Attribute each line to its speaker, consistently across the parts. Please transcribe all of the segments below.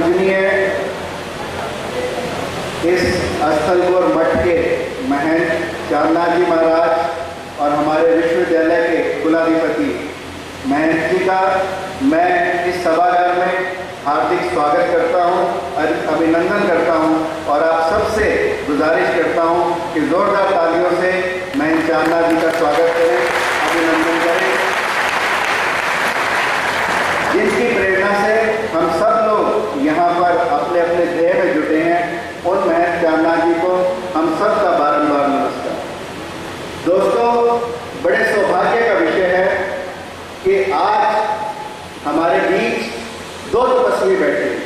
Speaker 1: पूजनीय इस स्थलपुर मठ के महंत चांदनाथ जी महाराज और हमारे विश्वविद्यालय के कुलाधिपति महंत जी का मैं इस सभागार में हार्दिक स्वागत करता हूं, अभिनंदन करता हूं और आप सबसे गुजारिश करता हूं कि जोरदार तालियों से महंत चांदनाथ जी का स्वागत करें, अभिनंदन करें। जिनकी प्रेरणा से हम सब लोग यहाँ पर अपने अपने ध्येय में जुटे हैं, उन महंत चांदनाथ जी को हम सब का बारंबार नमस्कार। दोस्तों, बड़े सौभाग्य का विषय है कि आज हमारे बीच दो तपस्वी बैठे हैं।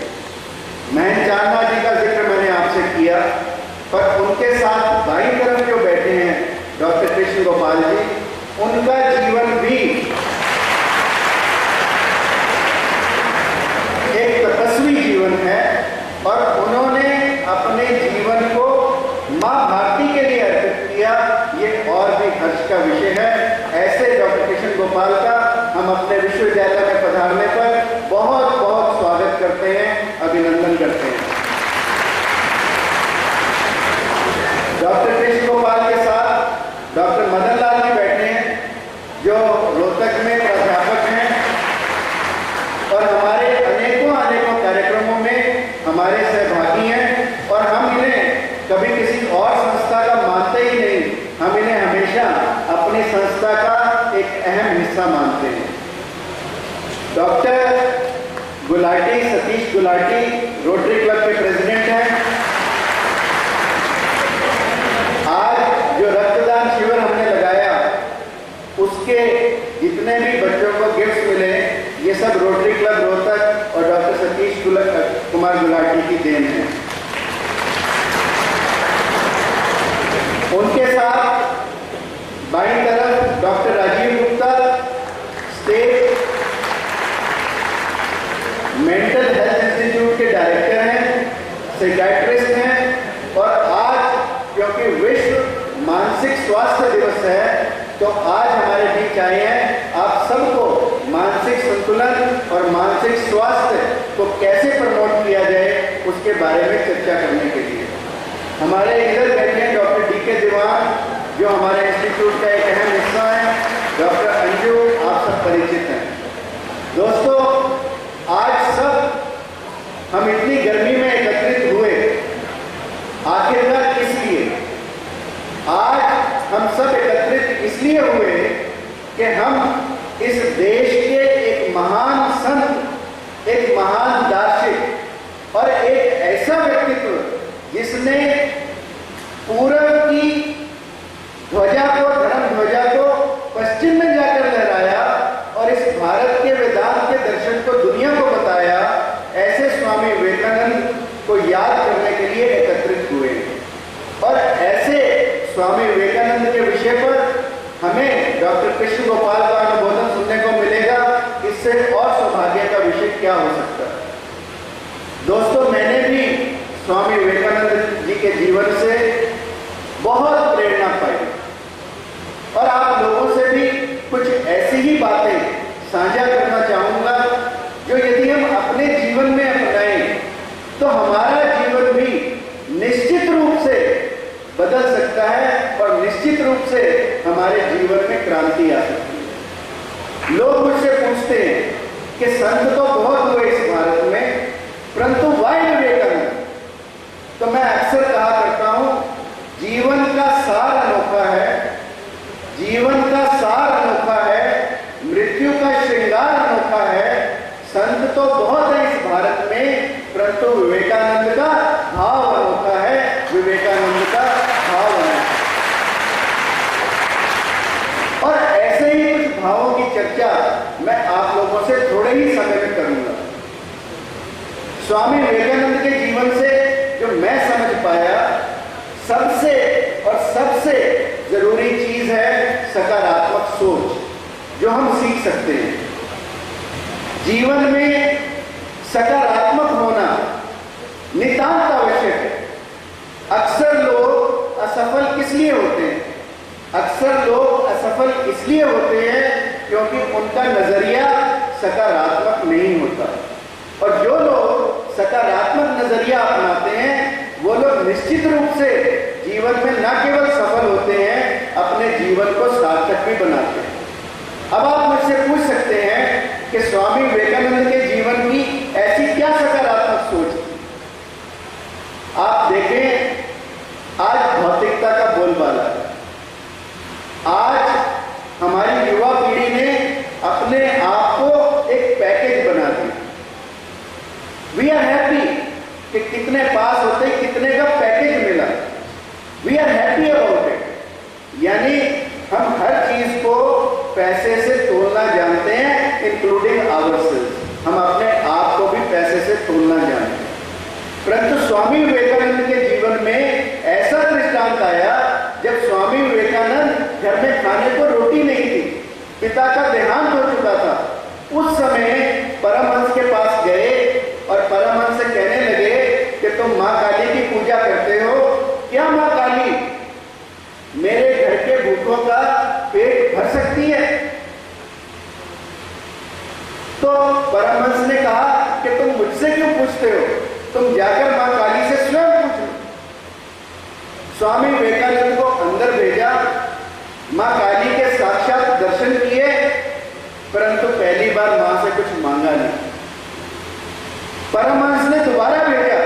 Speaker 1: महंत चांदनाथ जी का जिक्र मैंने आपसे किया, पर उनके साथ बाईं तरफ जो बैठे हैं डॉक्टर कृष्ण गोपाल जी, उनका जीवन भी एक तपस्वी जीवन है और उन्होंने अपने जीवन को मां भारती के लिए अर्पित किया। ये और भी हर्ष का विषय है। ऐसे डॉक्टर कृष्ण गोपाल का हम अपने विश्वविद्यालय में पधारने पर बहुत बहुत स्वागत करते हैं, अभिनंदन करते हैं। डॉक्टर कृष्ण गोपाल के साथ डॉक्टर मदन लाल जी बैठे हैं, जो रोहतक में प्राध्यापक हैं और हमारे अनेकों अनेकों कार्यक्रमों में हमारे सहभागी हैं और हम इन्हें कभी किसी और संस्था का मानते ही नहीं, हम इन्हें हमेशा अपनी संस्था का एक अहम हिस्सा मानते हैं। Doctor Gulati, Satish Gulati, rotary club के प्रेसिडेंट हैं। आज जो रक्तदान शिविर हमने लगाया, उसके जितने भी बच्चों को गिफ्ट्स मिले, ये सब रोटरी क्लब रोहतक और डॉक्टर सतीश कुमार गुलाटी की देन है। उनके साथ बाईं तरफ doctor Rajeev Gupta, state mental health institute के डायरेक्टर हैं, साइकियाट्रिस्ट हैं और आज क्योंकि विश्व मानसिक स्वास्थ्य दिवस है, तो आज हमारे बीच आए हैं आप सबको मानसिक संतुलन और मानसिक स्वास्थ्य को कैसे प्रमोट किया जाए उसके बारे में चर्चा करने के लिए। हमारे इधर बैठे हैं डॉक्टर डी.के. दीवान, जो हमारे इंस्टीट्यूट का एक अहम हिस्सा है। डॉक्टर अंजू, आप सब परिचित हैं। दोस्तों, आज सब हम इतनी गर्मी में एकत्रित हुए, आखिरकार किस लिए? आज हम सब एकत्रित इसलिए हुए कि हम इस देश के एक महान संत, एक महान दार्शनिक और एक ऐसा व्यक्तित्व जिसने पूरब की ध्वजा को, धर्म ध्वजा को पश्चिम में जाकर लहराया और इस भारत के वेदांत के दर्शन को दुनिया को बताया, ऐसे स्वामी विवेकानंद को याद करने के लिए एकत्रित हुए। और ऐसे स्वामी विवेकानंद के विषय पर हमें डॉक्टर कृष्ण गोपाल का अनुबोधन सुनने को मिलेगा। इससे और सौभाग्य का विषय क्या हो सकता है? दोस्तों, मैंने भी स्वामी विवेकानंद जी के जीवन से बहुत प्रेरणा पाई और आप लोगों से भी कुछ ऐसी ही बातें साझा करना चाहूंगा जो यदि हम अपने जीवन में अपनाएं तो हमारा जीवन भी निश्चित रूप से बदल सकता है और निश्चित रूप से हमारे जीवन में क्रांति आ सकती है। लोग मुझसे पूछते हैं कि संत तो बहुत हुए इस भारत में, परंतु वाई विवेकानंद? तो मैं अक्सर कहा करता हूं, जीवन का सार अनोखा है, जीवन का सार अनोखा है, मृत्यु का श्रृंगार अनोखा है। संत तो बहुत है इस भारत में, परंतु विवेकानंद का भाव अनोखा है, विवेकानंद का भाव अनोखा। और ऐसे ही कुछ भावों की चर्चा मैं आप लोगों से थोड़े ही समय में करूंगा। स्वामी विवेकानंद के जीवन से जो मैं समझ पाया, सबसे और सबसे जरूरी चीज है सकारात्मक सोच, जो हम सीख सकते हैं। जीवन में सकारात्मक होना नितांत आवश्यक है। अक्सर लोग असफल किस लिए होते हैं? अक्सर लोग असफल इसलिए होते हैं क्योंकि उनका नजरिया सकारात्मक नहीं होता। और जो लोग सकारात्मक नजरिया अपनाते हैं वो लोग निश्चित रूप से जीवन में न केवल सफल होते हैं, अपने जीवन को सार्थक भी बनाते हैं। अब आप मुझसे पूछ सकते हैं कि स्वामी विवेकानंद के जीवन की ऐसी क्या सकारात्मक सोच थी? आप देखें, आज भौतिकता का बोलबाला है। आज हमारी युवा पीढ़ी ने अपने आप को एक पैकेज बना दिया। वी आर हैप्पी कि कितने पास होते, कितने का पैकेज मिला। We are happy about it. यानी हम हर चीज को पैसे से तोलना जानते हैं, इंक्लूडिंग आवरसेल्व्स। हम अपने आप को भी पैसे से तोलना जानते हैं। परंतु स्वामी विवेकानंद के जीवन में ऐसा दृष्टांत आया जब स्वामी विवेकानंद घर में खाने को रोटी नहीं थी, पिता का देहांत हो चुका था। उस समय परमहंस के पास गए और परमहंस से कहने लगे कि तुम मां काली की पूजा करते हो क्या? मां काली मेरे घर के भूखों का पेट भर सकती है? तो परमहंस ने कहा कि तुम मुझसे क्यों पूछते हो, तुम जाकर मां काली से स्वयं पूछो। स्वामी विवेकानंद को अंदर भेजा, मां काली के साक्षात दर्शन किए, परंतु पहली बार मां से कुछ मांगा नहीं। परमहंस ने दोबारा भेजा,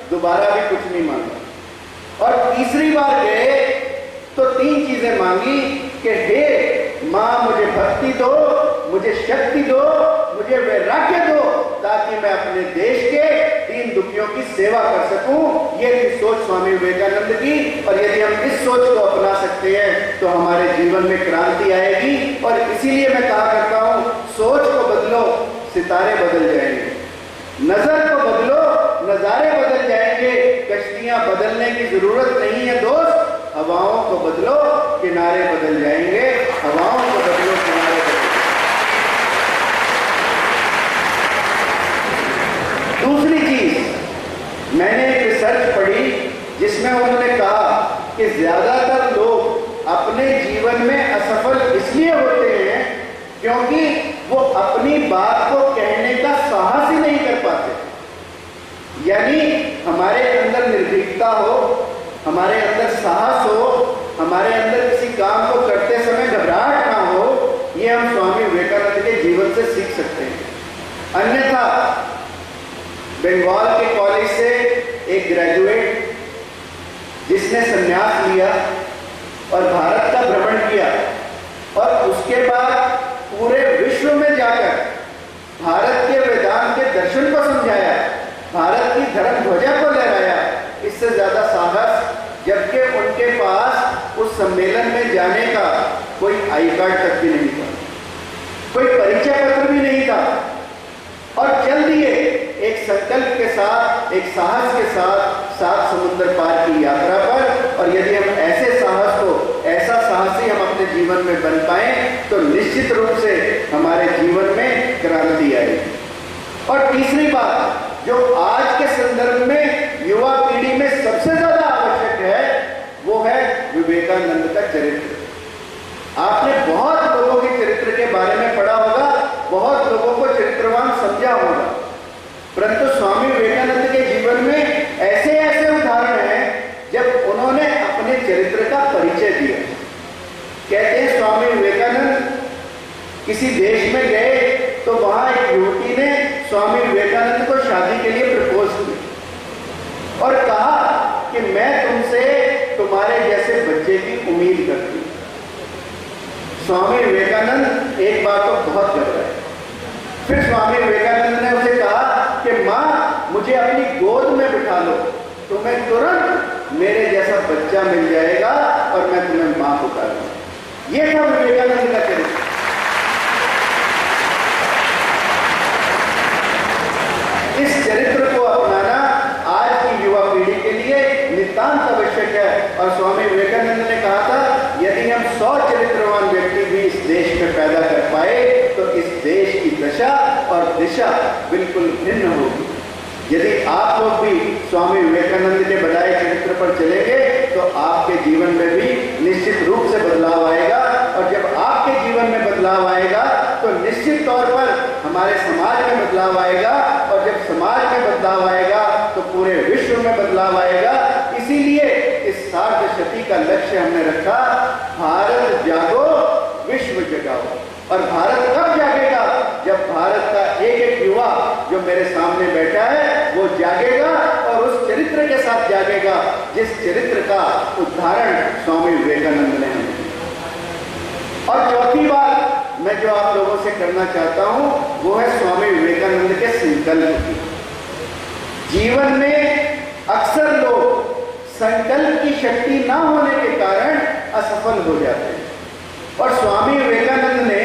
Speaker 1: दोबारा भी कुछ नहीं मांगा। और तीसरी बार गए तो 3 चीजें मांगी कि हे मां मुझे भक्ति दो, मुझे शक्ति दो, मुझे वैराग्य दो, ताकि मैं अपने देश के दीन दुखियों की सेवा कर सकूं। ये थी सोच स्वामी विवेकानंद की। और यदि हम इस सोच को अपना सकते हैं तो हमारे जीवन में क्रांति आएगी। और इसीलिए मैं कहा करता हूं, सोच को बदलो, सितारे बदल जाएंगे। नजर को बदलो, नजारे बदल जाएंगे। कश्तियां बदलने की जरूरत नहीं है दोस्त, हवाओं को बदलो, किनारे बदल जाएंगे। हवाओं को बदलो, किनारे बदल। दूसरी चीज, मैंने एक रिसर्च पढ़ी जिसमें उन्होंने कहा कि ज्यादातर लोग अपने जीवन में असफल इसलिए होते हैं क्योंकि वो अपनी बात को कहने का साहस ही नहीं कर पाते। यानी हमारे अंदर निर्भीकता हो, हमारे अंदर साहस हो, हमारे अंदर किसी काम को करते समय घबराहट ना हो, ये हम स्वामी विवेकानंद के जीवन से सीख सकते हैं। अन्यथा बंगाल के कॉलेज से एक ग्रेजुएट जिसने संन्यास लिया और भारत का भ्रमण किया और उसके बाद पूरे विश्व में जाकर भारत के वेदांत के दर्शन को समझाया, भारत की धर्म ध्वजा को लहराया, इससे ज्यादा साहस, जबकि उनके पास उस सम्मेलन में जाने का कोई आई कार्ड तक भी नहीं था, कोई परिचय पत्र भी नहीं था, और चल दिए एक संकल्प के साथ, एक साहस के साथ 7 समुद्र पार की यात्रा पर। और यदि हम ऐसे साहस को, ऐसा साहसी हम अपने जीवन में बन पाए तो निश्चित रूप से हमारे जीवन में क्रांति आएगी। और तीसरी बात जो आज के संदर्भ में युवा पीढ़ी में सबसे ज्यादा आवश्यक है, वो है विवेकानंद का चरित्र। आपने बहुत लोगों के चरित्र के बारे में पढ़ा होगा, बहुत लोगों को चरित्रवान समझा होगा, परंतु स्वामी विवेकानंद के जीवन में ऐसे ऐसे उदाहरण हैं जब उन्होंने अपने चरित्र का परिचय दिया। कहते हैं स्वामी विवेकानंद किसी देश में गए तो वहां एक युवती ने स्वामी विवेकानंद को शादी के लिए प्रपोज किया और कहा कि मैं तुमसे तुम्हारे जैसे बच्चे की उम्मीद करती हूं। स्वामी विवेकानंद एक बार तो बहुत घबराए। फिर स्वामी विवेकानंद ने उसे कहा कि मां मुझे अपनी गोद में बिठा लो, तुम्हें तुरंत मेरे जैसा बच्चा मिल जाएगा और मैं तुम्हें मां पुकारूंगा। यह था विवेकानंद का चरित्र। इस चरित्र को अपनाना आज की युवा पीढ़ी के लिए नितांत आवश्यक है। और स्वामी विवेकानंद ने कहा था, यदि हम 100 चरित्रवान व्यक्ति भी इस देश में पैदा कर पाए तो इस देश की दशा और दिशा बिल्कुल भिन्न होगी। यदि आप लोग भी स्वामी विवेकानंद के बताए चरित्र पर चलेंगे तो आपके जीवन में भी निश्चित रूप से बदलाव आएगा और जब आपके जीवन में बदलाव आएगा तो निश्चित तौर पर हमारे समाज में बदलाव आएगा, और जब समाज में बदलाव आएगा तो पूरे विश्व में बदलाव आएगा। इसीलिए इस सार्धशती का लक्ष्य हमने रखा, भारत जागो विश्व जगाओ। और भारत कब जागेगा? जब भारत का एक एक युवा जो मेरे सामने बैठा है वो जागेगा, और उस चरित्र के साथ जागेगा जिस चरित्र का उदाहरण स्वामी विवेकानंद ने हमें। और चौथी बात मैं जो आप लोगों से करना चाहता हूं वो है स्वामी विवेकानंद के संकल्प की। जीवन में अक्सर लोग संकल्प की शक्ति ना होने के कारण असफल हो जाते हैं, और स्वामी विवेकानंद ने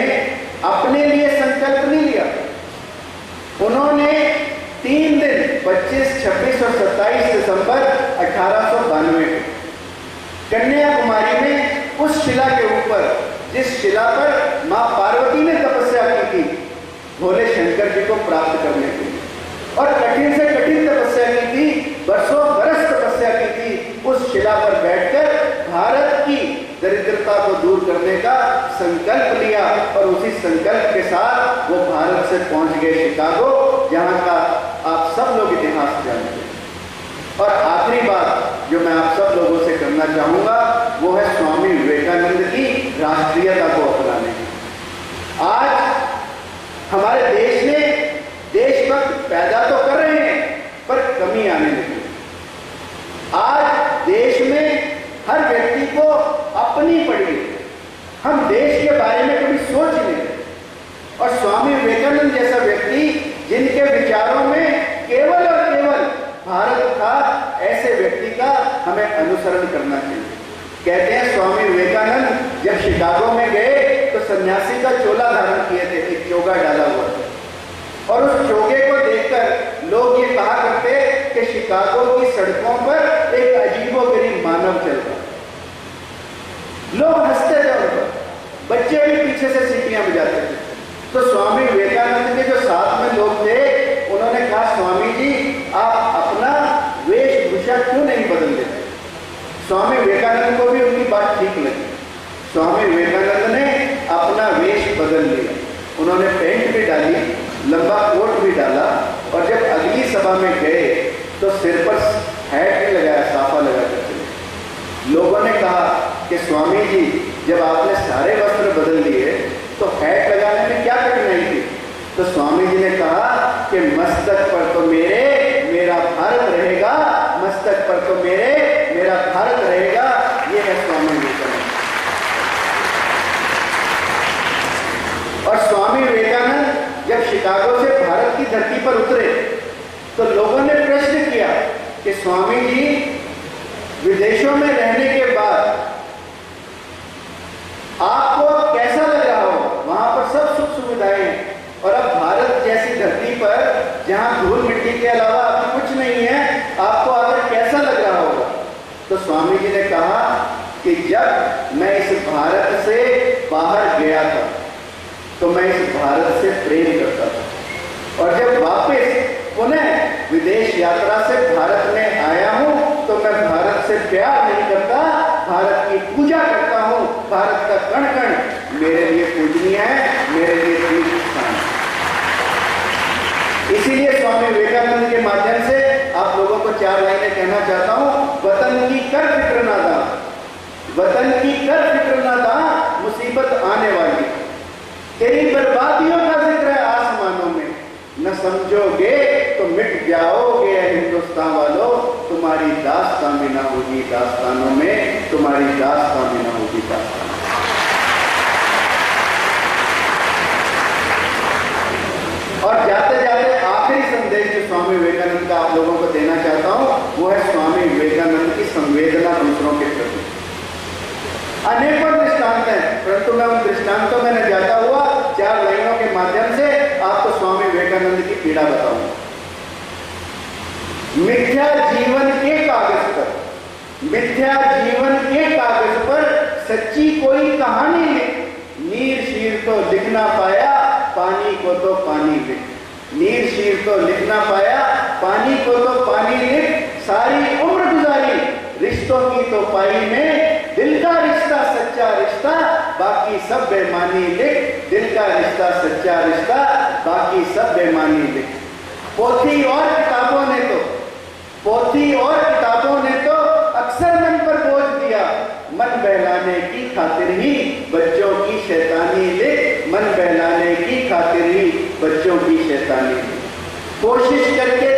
Speaker 1: अपने लिए संकल्प नहीं लिया। उन्होंने 3 दिन 25, 26 और 27 दिसंबर 1892 कन्याकुमारी में उस शिला के ऊपर, जिस शिला पर मां पार्वती ने तपस्या की थी भोले शंकर जी को प्राप्त करने के लिए, और कठिन से कठिन तपस्या की थी, बरसों बरस तपस्या की थी, उस शिला पर बैठकर भारत की दरिद्रता को दूर करने का संकल्प लिया, और उसी संकल्प के साथ वो भारत से पहुंच गए शिकागो, जहां का आप सब लोग इतिहास जानते हैं। और आखिरी बात जो मैं आप सब लोगों से करना चाहूंगा वो है स्वामी विवेकानंद की राष्ट्रीयता को अपनाने की। आज हमारे देश में देशभक्त पैदा तो कर रहे हैं पर कमी आने लगी। आज देश में हर व्यक्ति को अपनी पड़ी है, हम देश के बारे में कभी सोच नहीं रहे। और स्वामी विवेकानंद जैसा व्यक्ति जिनके विचारों में केवल और केवल भारत था, ऐसे व्यक्ति का हमें अनुसरण करना चाहिए। कहते हैं स्वामी विवेकानंद जब शिकागो में गए तो सन्यासी का चोला धारण किए थे, एक चोगा डाला हुआ था, और उस चोगे को देखकर लोग ये कहा करते कि शिकागो की सड़कों पर एक अजीबोगरीब मानव चल रहा। लोग हंसते थे उन पर, बच्चे भी पीछे से सीटियां बजाते थे। तो स्वामी विवेकानंद के जो साथ में लोग थे उन्होंने कहा, स्वामी जी आप अपना वेशभूषा क्यों नहीं बदल देते? स्वामी विवेकानंद को भी उनकी बात ठीक लगी। स्वामी विवेकानंद ने अपना वेश बदल लिया, उन्होंने पेंट भी डाली, लंबा कोट भी डाला, और जब अगली सभा में गए तो सिर पर हैट भी लगाया, साफा लगा कर चले। लोगों ने कहा कि स्वामी जी जब आपने सारे वस्त्र बदल लिए तो हैट लगाने में क्या कठिनाई थी? तो स्वामी जी ने कहा कि मस्तक पर तो मेरा भारत रहेगा, मस्तक पर तो मेरा भारत रहेगा। ये है स्वामी विवेकानंद। और स्वामी विवेकानंद जब शिकागो से भारत की धरती पर उतरे तो लोगों ने प्रश्न किया कि स्वामी जी विदेशों में रहने के बाद आपको कैसा लग रहा हो? वहां पर सब सुख सुविधाएं हैं, और अब भारत जैसी धरती पर जहां धूल मिट्टी के अलावा अभी कुछ नहीं है, आपको आकर कैसा लग रहा होगा? तो स्वामी जी ने कहा कि जब मैं इस भारत से बाहर गया था तो मैं इस भारत से प्रेम करता था, और जब वापस पुनः विदेश यात्रा से भारत में आया हूं तो मैं भारत से प्यार नहीं करता, भारत की पूजा करता हूं। भारत का कण कण मेरे लिए पूजनीय है, मेरे लिए तीर्थ स्थान है। इसीलिए स्वामी विवेकानंद के माध्यम से आप लोगों को 4 लाइनें कहना चाहता हूं। वतन की कर फिक्र ना दा, वतन की कर फिक्र ना दा, मुसीबत आने वाली, तेरी बर्बादियों का जिक्र है आसमानों में, न समझोगे तो मिट जाओगे हिंदुस्तान वालों, तुम्हारी दास्तां भी ना होगी दास्तानों में, तुम्हारी दास्तां भी ना होगी दास्तान। और जाते जाते आखिरी संदेश जो स्वामी विवेकानंद का आप लोगों को देना चाहता हूं वो है स्वामी विवेकानंद की संवेदना दूसरों के प्रति। अनेकों दृष्टांत हैं, परंतु मैं उन दृष्टांतों में न जाता हुआ 4 लाइनों के माध्यम से आपको स्वामी विवेकानंद की पीड़ा बताऊंगा। मिथ्या जीवन के कागज पर, मिथ्या जीवन के कागज पर सच्ची कोई कहानी लिख, नीर शीर तो लिख ना पाया, पानी को तो पानी लिख, नीर शीर तो लिख ना पाया, पानी को तो पानी लिख, सारी उम्र गुजारी रिश्तों की तो पाई में, दिल का रिश्ता सच्चा रिश्ता बाकी सब बेईमानी लिख, दिल का रिश्ता सच्चा रिश्ता, बाकी सब बेईमानी लिख। पोथी और किताबों ने तो अक्सर मन पर बोझ दिया, मन बहलाने की खातिर ही बच्चों की शैतानी लिख, मन बहलाने की खातिर ही बच्चों की शैतानी लिख। कोशिश करके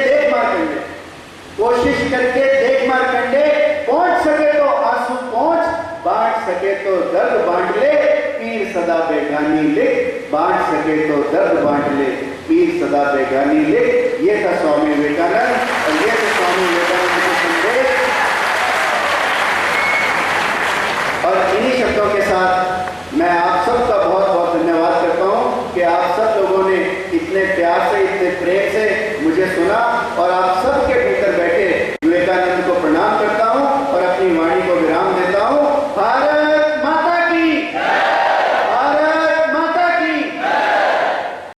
Speaker 1: देख मारकंडे, पहुंच सके तो आंसू पहुंच, बांट सके तो दर्द बांट ले, पीर सदा बेगानी लिख, बांट सके तो दर्द बांट ले, पीर सदा बेगानी लिख। ये था स्वामी विवेकानंद और ये था स्वामी विवेकानंद के संदेश। और इन्हीं शब्दों के साथ मैं आप सबका बहुत बहुत धन्यवाद करता हूं कि आप सब लोगों ने इतने प्यार से, इतने प्रेम से मुझे सुना और आप सबके